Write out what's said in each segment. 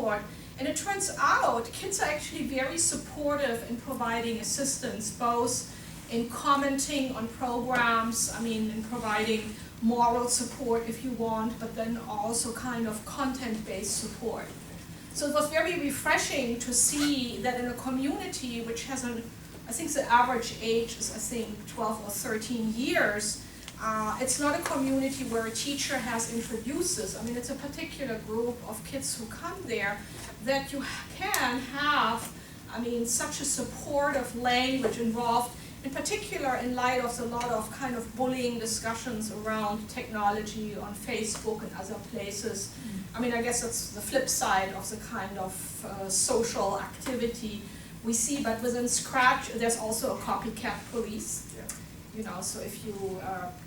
support. And it turns out kids are actually very supportive in providing assistance, both in commenting on programs, in providing moral support if you want, but then also kind of content-based support. So it was very refreshing to see that in a community which has I think the average age is 12 or 13 years, it's not a community where a teacher has introduced this. It's a particular group of kids who come there that you can have, such a supportive language involved, in particular in light of a lot of kind of bullying discussions around technology on Facebook and other places. I guess that's the flip side of the kind of social activity we see, but within Scratch there's also a copycat police. So if you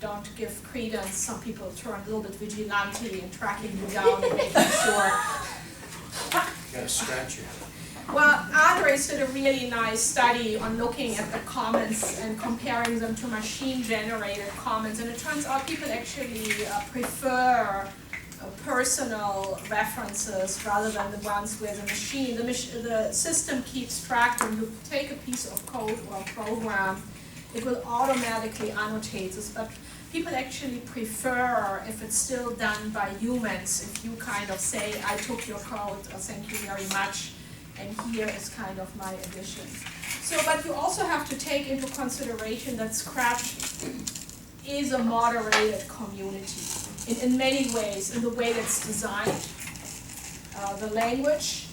don't give credence, some people turn a little bit vigilante and tracking you down and making sure. You gotta scratch your head. Well, Andres did a really nice study on looking at the comments and comparing them to machine-generated comments, and it turns out people actually prefer personal references rather than the ones where the system keeps track. When you take a piece of code or a program, it will automatically annotate this, but people actually prefer if it's still done by humans, if you kind of say, I took your code, or thank you very much, and here is kind of my addition. So, but you also have to take into consideration that Scratch is a moderated community in many ways, in the way it's designed, the language,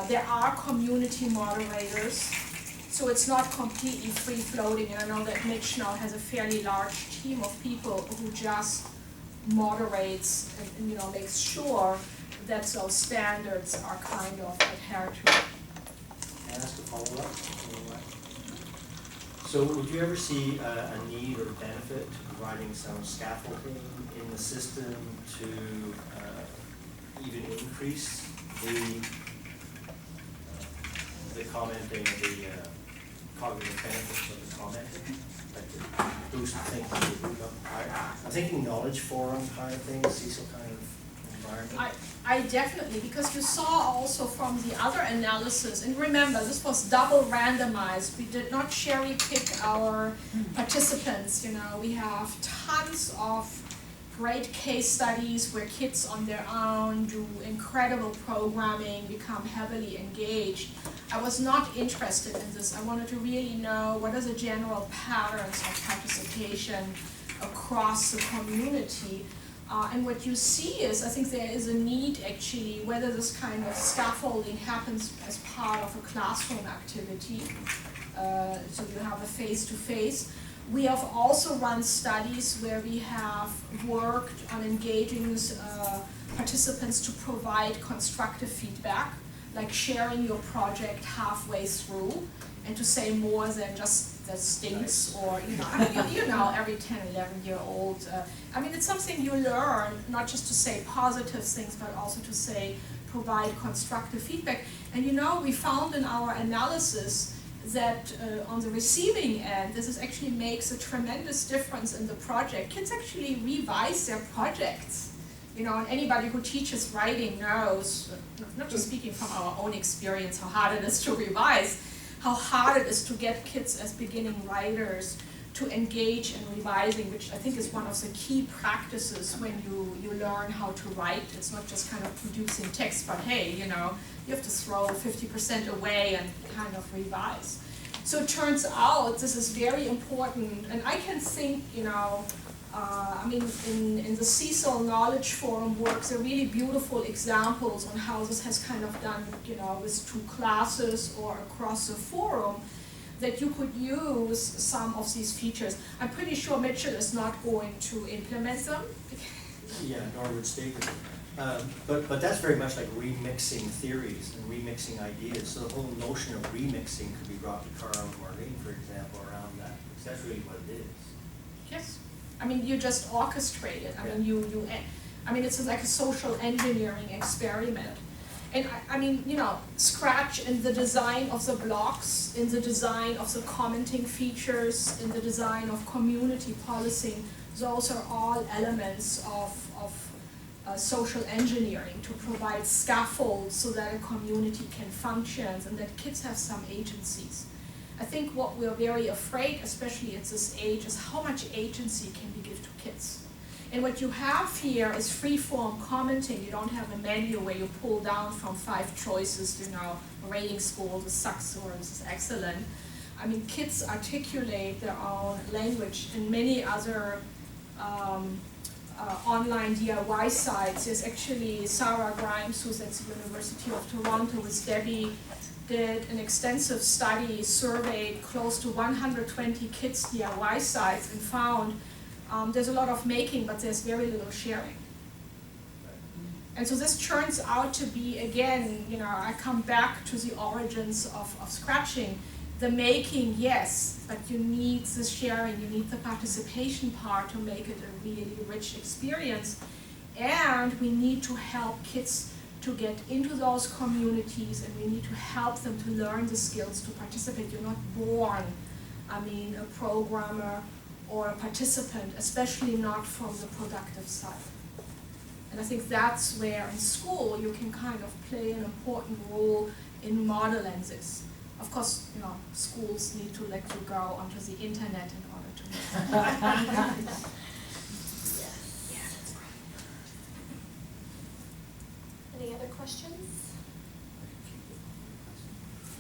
there are community moderators, so it's not completely free-floating, and I know that Mitch now has a fairly large team of people who just moderates and makes sure that those standards are kind of adhered to. Can I ask a follow-up? So would you ever see a need or benefit to providing some scaffolding in the system to even increase the commenting, the cognitive benefits of the commenting, like to boost thinking? I'm thinking knowledge forum kind of thing, CISO kind of environment. I definitely, because you saw also from the other analysis, and remember, this was double randomized. We did not cherry pick our participants. We have tons of great case studies where kids on their own do incredible programming, become heavily engaged. I was not interested in this. I wanted to really know what are the general patterns of participation across the community. And what you see is, I think there is a need actually, whether this kind of scaffolding happens as part of a classroom activity, so you have a face-to-face. We have also run studies where we have worked on engaging participants to provide constructive feedback, like sharing your project halfway through, and to say more than just that stinks, or every 10, 11-year-old. It's something you learn, not just to say positive things, but also to say, provide constructive feedback. And we found in our analysis that on the receiving end, this actually makes a tremendous difference in the project. Kids actually revise their projects. And anybody who teaches writing knows, not just speaking from our own experience, how hard it is to revise, how hard it is to get kids as beginning writers to engage in revising, which I think is one of the key practices when you learn how to write. It's not just kind of producing text, but hey, you have to throw 50% away and kind of revise. So it turns out this is very important, and I can think, in the CISO Knowledge Forum works are really beautiful examples on how this has kind of done, with 2 classes or across the forum, that you could use some of these features. I'm pretty sure Mitchell is not going to implement them. Yeah, nor would Steven. But that's very much like remixing theories and remixing ideas. So the whole notion of remixing could be brought to Carl and Marlene, for example, around that. Because that's really what it is. Yes. You just orchestrate it. It's like a social engineering experiment. And Scratch in the design of the blocks, in the design of the commenting features, in the design of community policing, those are all elements of social engineering to provide scaffolds so that a community can function and that kids have some agencies. I think what we're very afraid, especially at this age, is how much agency can we give to kids. And what you have here is free-form commenting. You don't have a menu where you pull down from 5 choices, you know, rating school, this sucks or this is excellent. I mean, kids articulate their own language in many other online DIY sites. There's actually Sarah Grimes, who's at the University of Toronto with Debbie, did an extensive study, surveyed close to 120 kids DIY sites and found there's a lot of making, but there's very little sharing. And so this turns out to be, again, you know, I come back to the origins of scratching. The making, yes, but you need the sharing, you need the participation part to make it a really rich experience. And we need to help kids to get into those communities, and we need to help them to learn the skills to participate. You're not born, I mean, a programmer or a participant, especially not from the productive side. And I think that's where in school you can kind of play an important role in modeling this. Of course, you know, schools need to let you go onto the internet in order to make that. Yeah, that's right. Any other questions?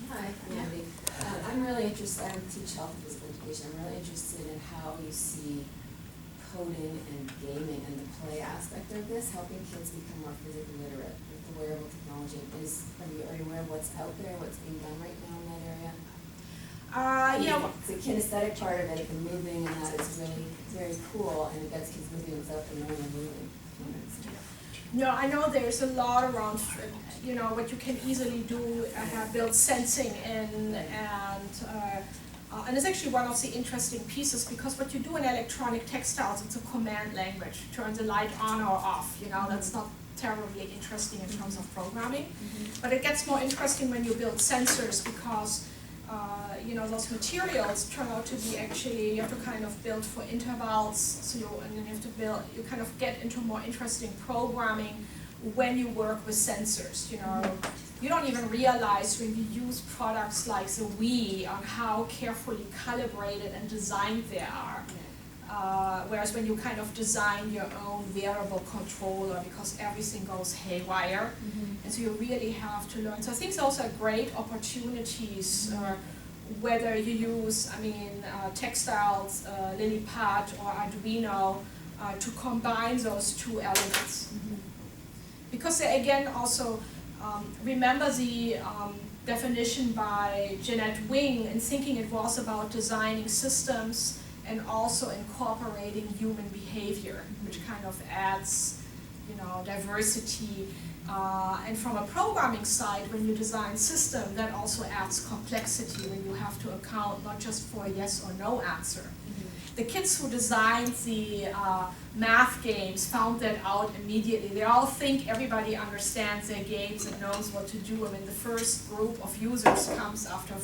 Hi, I'm Abby. I'm really interested, I teach health and physical education. I'm really interested in how you see coding and gaming and the play aspect of this, helping kids become more physically literate with the wearable technology. Are you aware of what's out there, what's being done right now in that area? Yeah. The kinesthetic part of it, the moving and that is really very cool, and it gets kids moving without them knowing they're moving. No, I know there's a lot around, you know, what you can easily do, build sensing in, and it's actually one of the interesting pieces, because what you do in electronic textiles, it's a command language. Turn the light on or off, you know, that's not terribly interesting in terms of programming. But it gets more interesting when you build sensors, because you know, those materials turn out to be actually, you have to kind of build for intervals, so and then you have to build, you kind of get into more interesting programming when you work with sensors, you know. You don't even realize when you use products like the Wii on how carefully calibrated and designed they are. Whereas when you kind of design your own wearable controller, because everything goes haywire, and so you really have to learn. So I think those are great opportunities, whether you use, I mean, textiles, LilyPad or Arduino, to combine those two elements. Because they, again, also, remember the definition by Jeanette Wing, and thinking it was about designing systems and also incorporating human behavior, which kind of adds, you know, diversity. And from a programming side, when you design system, that also adds complexity when you have to account not just for a yes or no answer. The kids who designed the math games found that out immediately. They all think everybody understands their games and knows what to do. I mean, the first group of users comes after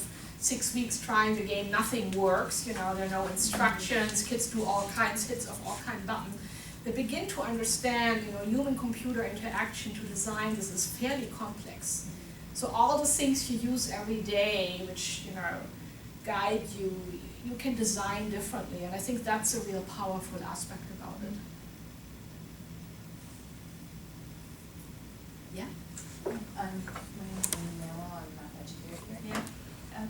6 weeks trying the game, nothing works, you know, there are no instructions, kids do all kinds, hits of all kinds of buttons. They begin to understand, you know, human-computer interaction to design this is fairly complex. So all the things you use every day, which, you know, guide you, you can design differently, and I think that's a real powerful aspect about it. Yeah. My name is Noah, I'm not educated here. Yeah.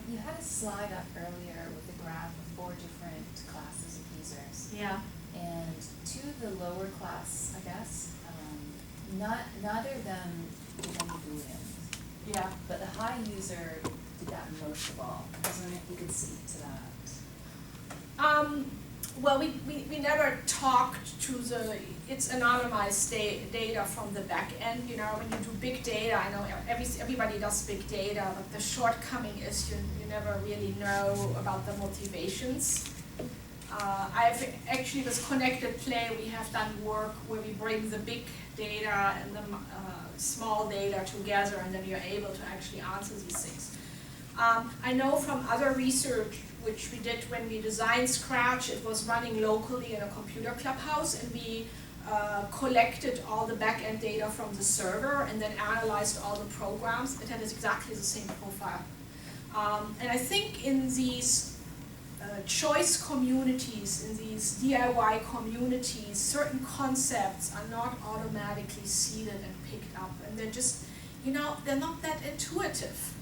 You had a slide up earlier with a graph of 4 different classes of users. Yeah. And to the lower class, I guess, neither of them did any Booleans. Yeah. But the high user did that most of all. I was wondering if you could speak to that. Well, we never talked to the, it's anonymized data from the back end, you know, when you do big data, I know everybody does big data, but the shortcoming is you never really know about the motivations. I've actually, with Connected Play, we have done work where we bring the big data and the small data together, and then you're able to actually answer these things. I know from other research, which we did when we designed Scratch, it was running locally in a computer clubhouse, and we collected all the back-end data from the server and then analyzed all the programs. It had exactly the same profile. And I think in these choice communities, in these DIY communities, certain concepts are not automatically seeded and picked up, and they're just, they're not that intuitive.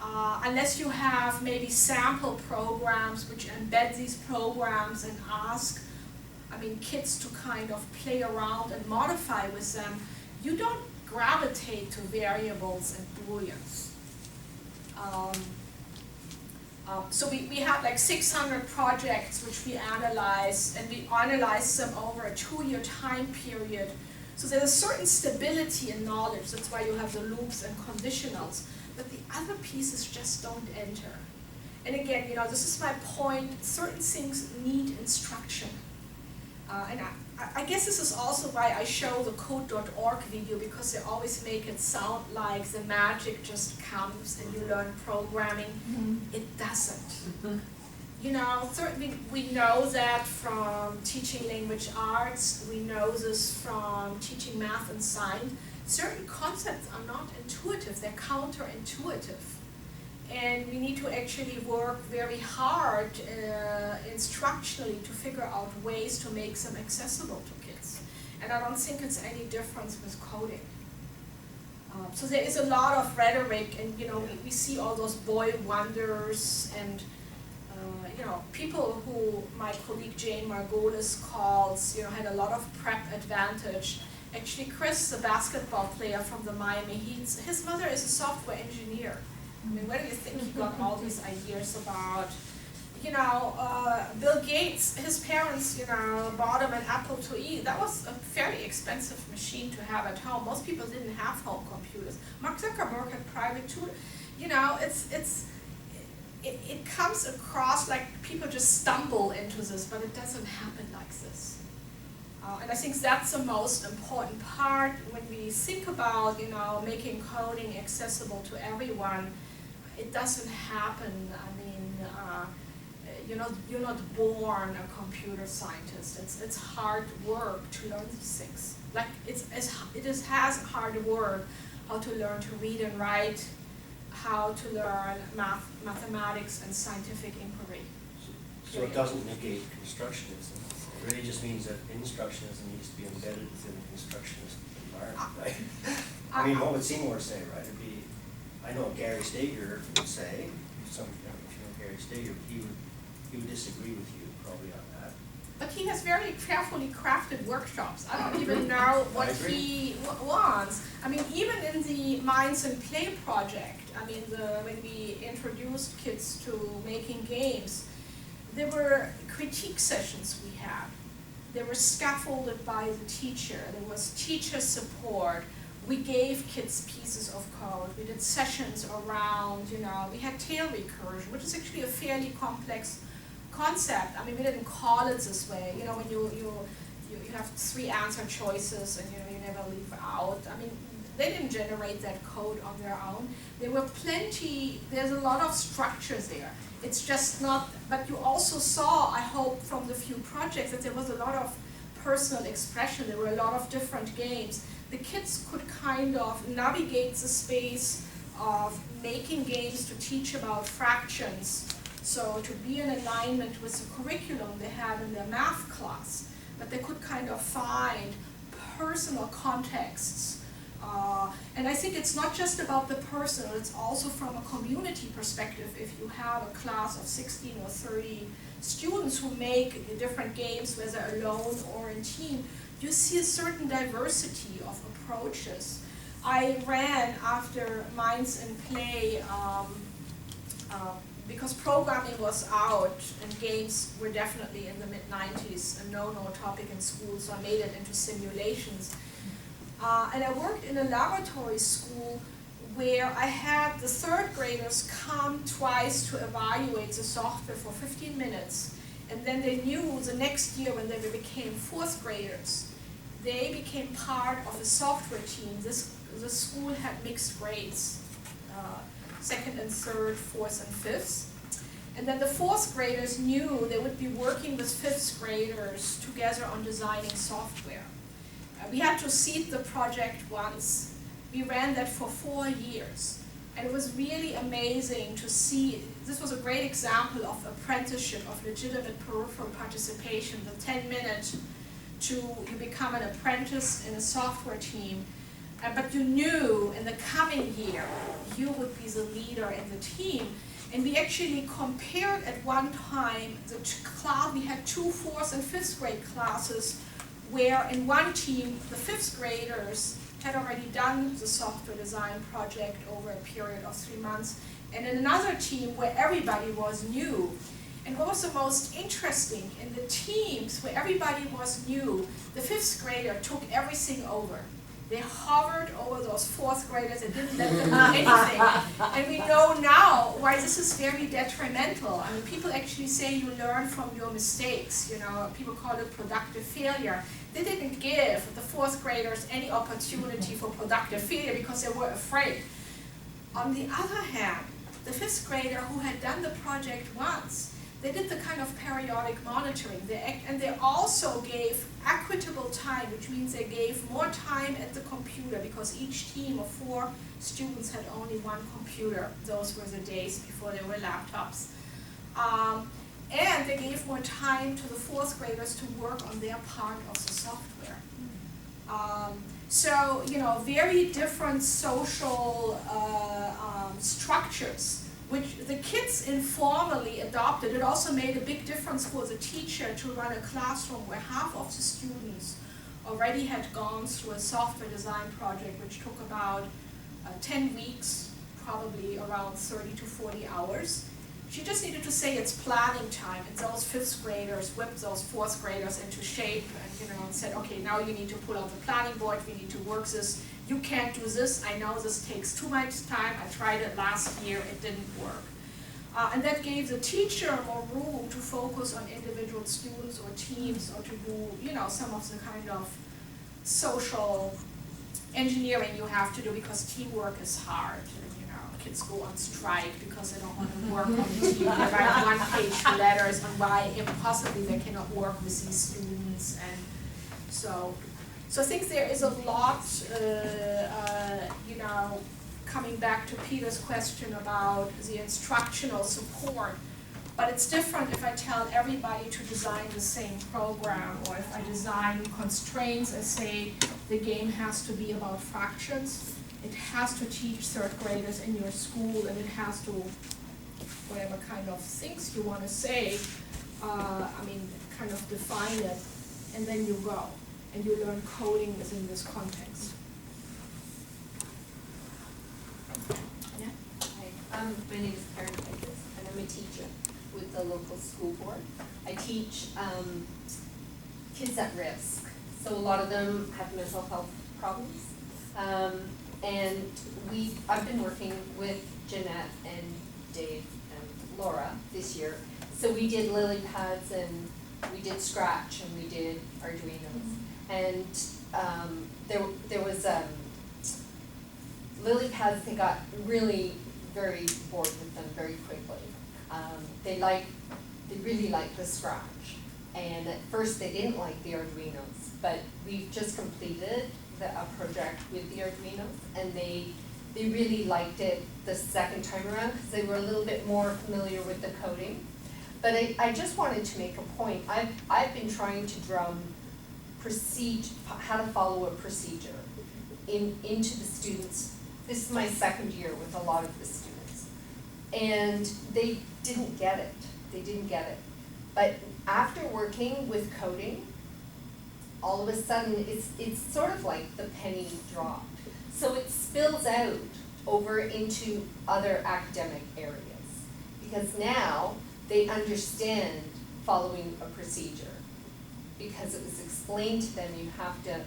Unless you have maybe sample programs which embed these programs and ask, kids to kind of play around and modify with them, you don't gravitate to variables and booleans. So we had like 600 projects which we analyzed, and we analyzed them over a 2-year time period. So there's a certain stability in knowledge. That's why you have the loops and conditionals. But the other pieces just don't enter. And again, this is my point. Certain things need instruction. And I guess this is also why I show the code.org video, because they always make it sound like the magic just comes and you learn programming. Mm-hmm. It doesn't. Mm-hmm. Certainly we know that from teaching language arts, we know this from teaching math and science. Certain concepts are not intuitive, they're counterintuitive. And we need to actually work very hard instructionally to figure out ways to make them accessible to kids. And I don't think it's any difference with coding. So there is a lot of rhetoric, and we see all those boy wonders, and people who my colleague Jane Margolis calls, had a lot of prep advantage. Actually, Chris, the basketball player from the Miami Heat, his mother is a software engineer. Where do you think he got all these ideas about? Bill Gates, his parents, bought him an Apple IIe. That was a fairly expensive machine to have at home. Most people didn't have home computers. Mark Zuckerberg had private tutors. It comes across like people just stumble into this, but it doesn't happen like this. And I think that's the most important part when we think about, making coding accessible to everyone. It doesn't happen. You're not born a computer scientist. It's hard work to learn these things. Like it is as hard work how to learn to read and write, how to learn mathematics and scientific inquiry. So it doesn't negate constructionism. It really just means that instructionism needs to be embedded within the constructionist environment, right? What would Seymour say, right? It'd be, I know Gary Stager would say, if you know Gary Stager, he would disagree with you probably on that. But he has very carefully crafted workshops. I don't even know what he wants. Even in the Minds and Play project, when we introduced kids to making games, there were critique sessions we had. They were scaffolded by the teacher. There was teacher support. We gave kids pieces of code. We did sessions around, we had tail recursion, which is actually a fairly complex concept. We didn't call it this way. When you have 3 answer choices and you never leave out. They didn't generate that code on their own. There's a lot of structure there. It's just not, but you also saw, I hope, from the few projects that there was a lot of personal expression. There were a lot of different games. The kids could kind of navigate the space of making games to teach about fractions. So to be in alignment with the curriculum they had in their math class, but they could kind of find personal contexts. And I think it's not just about the personal, it's also from a community perspective. If you have a class of 16 or 30 students who make different games, whether alone or in team, you see a certain diversity of approaches. I ran after Minds and Play because programming was out and games were definitely in the mid-90s a no-no topic in school, so I made it into simulations. And I worked in a laboratory school where I had the 3rd graders come twice to evaluate the software for 15 minutes. And then they knew the next year when they became 4th graders, they became part of the software team. The school had mixed grades, 2nd and 3rd, 4th and 5th. And then the fourth graders knew they would be working with fifth graders together on designing software. We had to seed the project once. We ran that for 4 years. And it was really amazing to see. This was a great example of apprenticeship, of legitimate peripheral participation, the 10-minute to you become an apprentice in a software team. But you knew in the coming year, you would be the leader in the team. And we actually compared at one time the class. We had 2 4th and 5th grade classes where in one team, the 5th graders had already done the software design project over a period of 3 months, and in another team where everybody was new. And what was the most interesting, in the teams where everybody was new, the 5th grader took everything over. They hovered over those 4th graders and didn't let them do anything. And we know now why this is very detrimental. I mean, people actually say you learn from your mistakes. You know, people call it productive failure. They didn't give the 4th graders any opportunity for productive failure because they were afraid. On the other hand, the 5th grader who had done the project once, they did the kind of periodic monitoring. And they also gave equitable time, which means they gave more time at the computer because each team of 4 students had only 1 computer. Those were the days before there were laptops. And they gave more time to the 4th graders to work on their part of the software. So, you know, very different social structures, which the kids informally adopted. It also made a big difference for the teacher to run a classroom where half of the students already had gone through a software design project, which took about 10 weeks, probably around 30 to 40 hours. She just needed to say it's planning time, and those 5th graders whipped those 4th graders into shape and said, okay, now you need to pull out the planning board, we need to work this. You can't do this, I know this takes too much time, I tried it last year, it didn't work. And that gave the teacher more room to focus on individual students or teams or to do, some of the kind of social engineering you have to do because teamwork is hard. Kids go on strike because they don't want to work on the team. They write 1-page letters on why impossibly they cannot work with these students, and so I think there is a lot, coming back to Peter's question about the instructional support. But it's different if I tell everybody to design the same program, or if I design constraints and say the game has to be about fractions. It has to teach 3rd graders in your school, and it has to, whatever kind of things you want to say, kind of define it, and then you go, and you learn coding within this context. Yeah? Hi, my name is Karen Pikus, and I'm a teacher with the local school board. I teach kids at risk, so a lot of them have mental health problems. And I've been working with Jeanette and Dave and Laura this year. So we did lily pads, and we did Scratch, and we did Arduinos. And there was lily pads. They got really very bored with them very quickly. They really liked the Scratch. And at first they didn't like the Arduinos, but we've just completed a project with the Arduinos, and they really liked it the second time around because they were a little bit more familiar with the coding. But I just wanted to make a point. I've been trying to drum how to follow a procedure into the students. This is my 2nd year with a lot of the students, and they didn't get it. But after working with coding, all of a sudden, it's sort of like the penny dropped. So it spills out over into other academic areas, because now they understand following a procedure, because it was explained to them you have to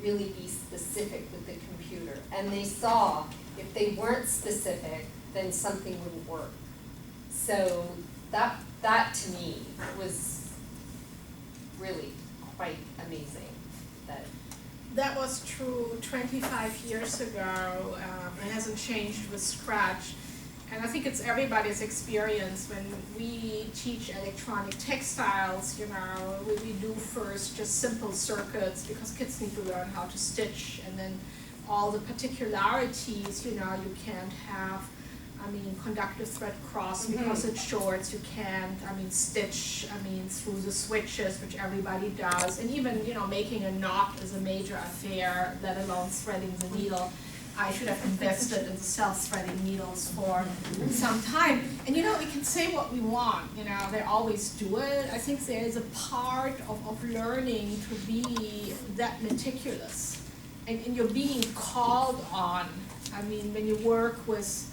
really be specific with the computer. And they saw if they weren't specific, then something wouldn't work. So that to me was really quite amazing. That was true 25 years ago. It hasn't changed with Scratch. And I think it's everybody's experience when we teach electronic textiles, you know, we do first just simple circuits because kids need to learn how to stitch, and then all the particularities, you know, you can't have, I mean, conductive thread cross because it's shorts, you can't, I mean, stitch, I mean, through the switches, which everybody does, and even, you know, making a knot is a major affair, let alone threading the needle. I should have invested in the self-threading needles for some time. And you know, we can say what we want, you know, they always do it. I think there is a part of learning to be that meticulous. And you're being called on. I mean, when you work with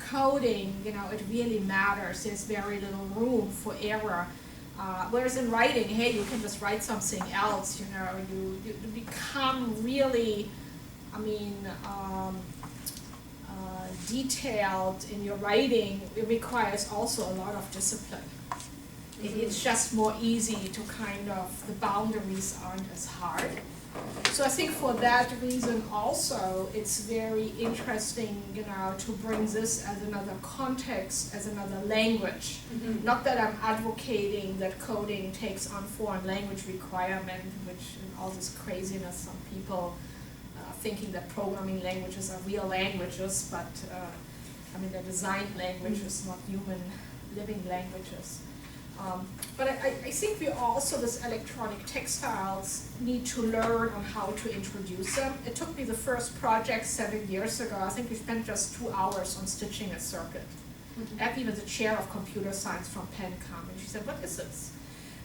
coding, you know, it really matters. There's very little room for error. Whereas in writing, hey, you can just write something else, you know, you become really, I mean, detailed in your writing. It requires also a lot of discipline. It's just more easy to kind of, the boundaries aren't as hard. So I think for that reason also, it's very interesting, you know, to bring this as another context, as another language. Not that I'm advocating that coding takes on foreign language requirement, which in all this craziness, some people thinking that programming languages are real languages, but I mean, they're designed languages, not human living languages. But I think we also, this electronic textiles, need to learn on how to introduce them. It took me the first project 7 years ago. I think we spent just 2 hours on stitching a circuit. I have even the chair of computer science from Penn come, and she said, what is this?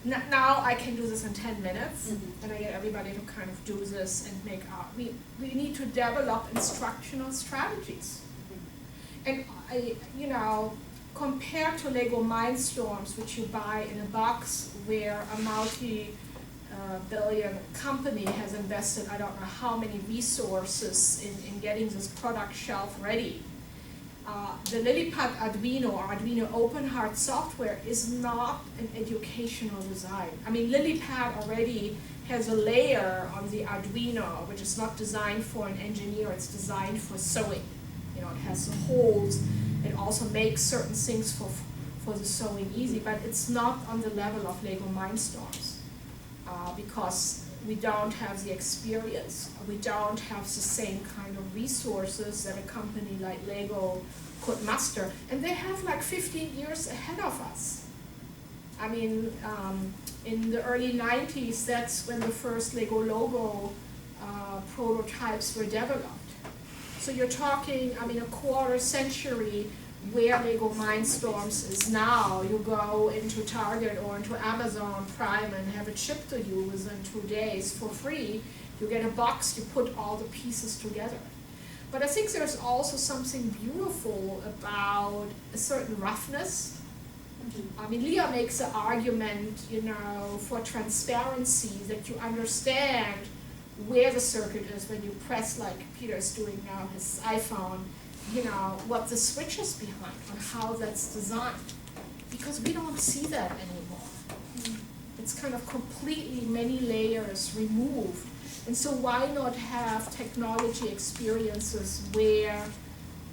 Now I can do this in 10 minutes, and I get everybody to kind of do this and make art. We need to develop instructional strategies. And you know, compared to Lego Mindstorms, which you buy in a box where a multi-billion company has invested, I don't know how many resources in getting this product shelf ready. The LilyPad Arduino or Arduino Open Heart software is not an educational design. I mean, LilyPad already has a layer on the Arduino which is not designed for an engineer, it's designed for sewing. You know, it has the holes, it also makes certain things for the sewing easy, but it's not on the level of Lego Mindstorms because we don't have the experience, we don't have the same kind of resources that a company like Lego could muster, and they have like 15 years ahead of us. I mean, in the early 90s, that's when the first Lego logo prototypes were developed. So you're talking, I mean, a quarter century where Lego Mindstorms is now. You go into Target or into Amazon Prime and have it shipped to you within 2 days for free. You get a box, you put all the pieces together. But I think there's also something beautiful about a certain roughness. I mean, Leah makes an argument, you know, for transparency, that you understand where the circuit is when you press, like Peter's doing now, his iPhone, you know, what the switch is behind, on how that's designed. Because we don't see that anymore. It's kind of completely many layers removed. And so why not have technology experiences where,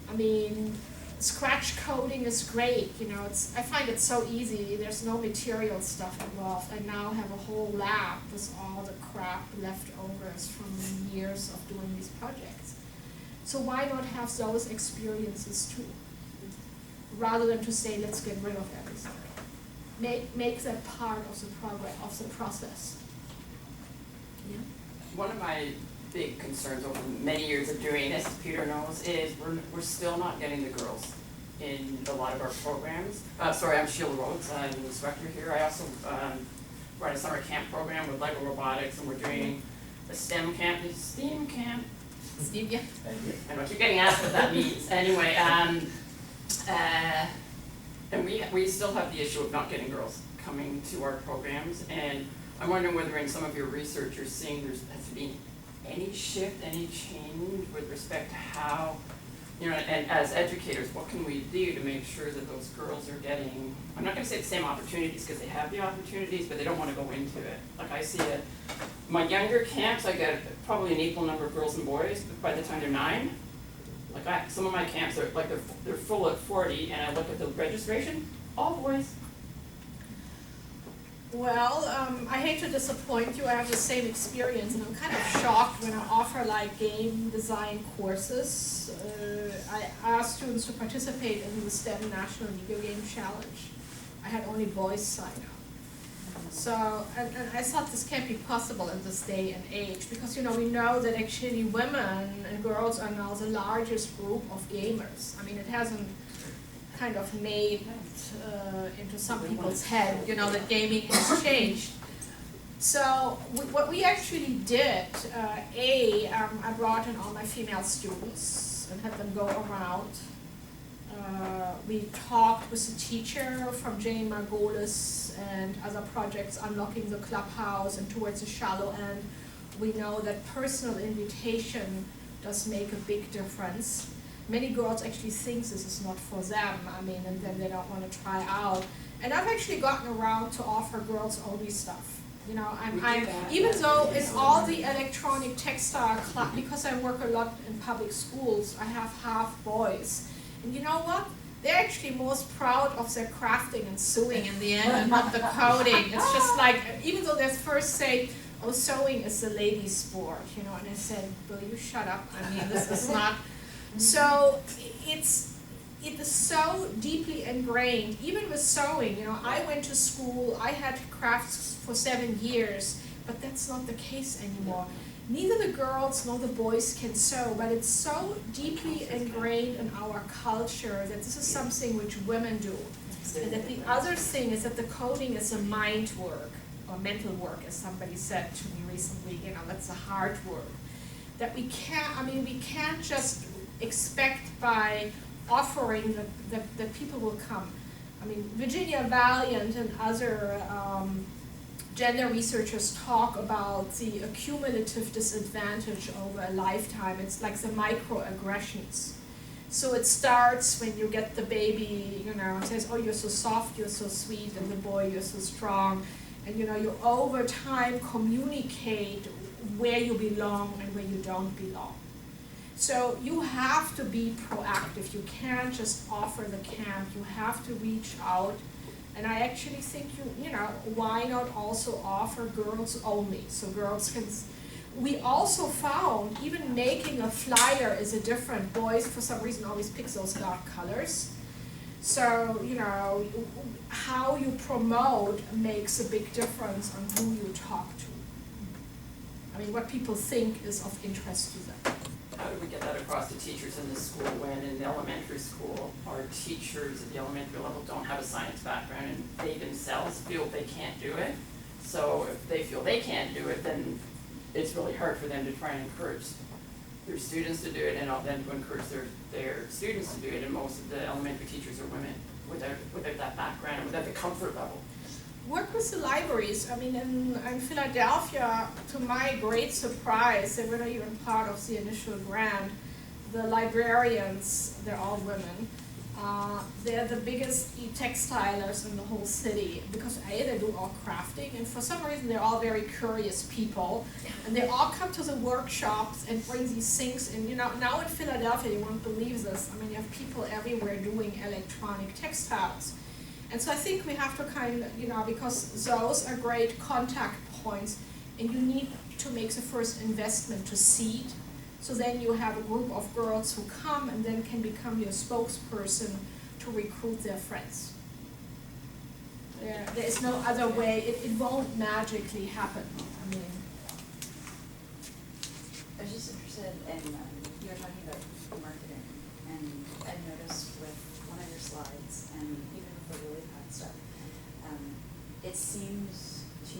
I mean, scratch coding is great, you know, I find it so easy, there's no material stuff involved. I now have a whole lab with all the crap leftovers from years of doing these projects. So why not have those experiences too? Rather than to say, let's get rid of everything. Make that part of the progress, of the process. Yeah? One of my big concerns over many years of doing this, as Peter knows, is we're still not getting the girls in a lot of our programs. Sorry, I'm Sheila Rhodes, I'm the instructor here. I also run a summer camp program with Lego Robotics, and we're doing a STEM camp. STEAM camp? STEAM, yeah. I know, I keep getting asked what that means. Anyway, and we still have the issue of not getting girls coming to our programs, and I'm wondering whether in some of your research you're seeing has been any shift, any change with respect to how, you know, and as educators, what can we do to make sure that those girls are getting, I'm not going to say the same opportunities because they have the opportunities, but they don't want to go into it. Like I see it, my younger camps, I get probably an equal number of girls and boys, but by the time they're 9, Like some of my camps are, like, they're full at 40, and I look at the registration, all boys. Well, I hate to disappoint you, I have the same experience, and I'm kind of shocked when I offer like game design courses. I ask students to participate in the STEM National Video Game Challenge. I had only boys sign up. So, and I thought this can't be possible in this day and age, because we know that actually women and girls are now the largest group of gamers. I mean, it hasn't kind of made into some people's head, that gaming has changed. So what we actually did, I brought in all my female students and had them go around. We talked with the teacher from Jane Margolis and other projects, Unlocking the Clubhouse and Towards the Shallow End. We know that personal invitation does make a big difference. Many girls actually think this is not for them, and then they don't want to try out. And I've actually gotten around to offer girls only stuff. Even though in all the electronic textile class, because I work a lot in public schools, I have half boys. And you know what? They're actually most proud of their crafting and sewing in the end and not the coding. It's just like, even though they first say, oh, sewing is a ladies' sport, and I said, will you shut up? This is not. So it is so deeply ingrained, even with sewing. I went to school, I had crafts for 7 years, but that's not the case anymore. Neither the girls nor the boys can sew, but it's so deeply ingrained in our culture that this is something which women do. And that the other thing is that the coding is a mind work, or mental work, as somebody said to me recently, that's a hard work. That we can't just expect by offering that people will come. Virginia Valiant and other gender researchers talk about the accumulative disadvantage over a lifetime. It's like the microaggressions. So it starts when you get the baby, it says, oh, you're so soft, you're so sweet, and the boy, you're so strong. And you over time communicate where you belong and where you don't belong. So you have to be proactive. You can't just offer the camp. You have to reach out. And I actually think why not also offer girls only? So girls can. We also found even making a flyer is a different. Boys, for some reason, always pick those dark colors. So how you promote makes a big difference on who you talk to. What people think is of interest to them. How do we get that across to teachers in the school when in the elementary school our teachers at the elementary level don't have a science background and they themselves feel they can't do it? So if they feel they can't do it, then it's really hard for them to try and encourage their students to do it, and then to encourage their students to do it. And most of the elementary teachers are women without that background and without the comfort level. Work with the libraries. In Philadelphia, to my great surprise, they were not even part of the initial grant. The librarians, they're all women. They're the biggest e-textilers in the whole city because they do all crafting, and for some reason they're all very curious people, and they all come to the workshops and bring these things. And now in Philadelphia, you won't believe this. You have people everywhere doing electronic textiles. And so I think we have to because those are great contact points, and you need to make the first investment to seed. So then you have a group of girls who come and then can become your spokesperson to recruit their friends. There is no other way. It won't magically happen. I was just interested in, you were talking about marketing, and I noticed with one of your slides, and even with the lily pad stuff, it seems to,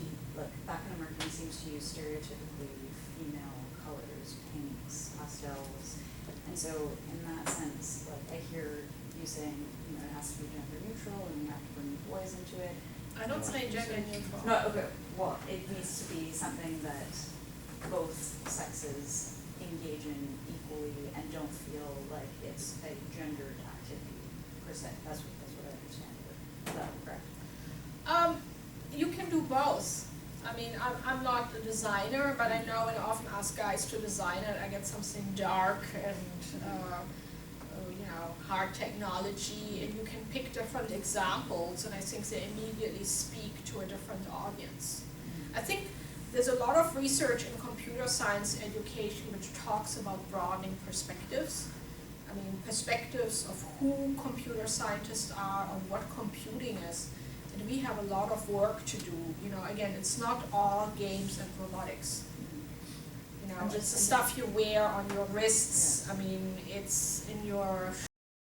background marketing seems to use stereotypically female colors, pinks, pastels, and so in that sense, I hear you saying, it has to be gender neutral and you have to bring boys into it. I don't say gender neutral. No, okay, well, it needs to be something that both sexes engage in equally and don't feel like it's a gendered activity per se. That's what I understand of it. Is that correct? You can do both. I'm not a designer, but I know when I often ask guys to design it, I get something dark and hard technology, and you can pick different examples, and I think they immediately speak to a different audience. I think there's a lot of research in computer science education which talks about broadening perspectives. I mean, perspectives of who computer scientists are, of what computing is, and we have a lot of work to do. You know, again, it's not all games and robotics. You know, I'm it's just the stuff you wear on your wrists. I mean, it's in your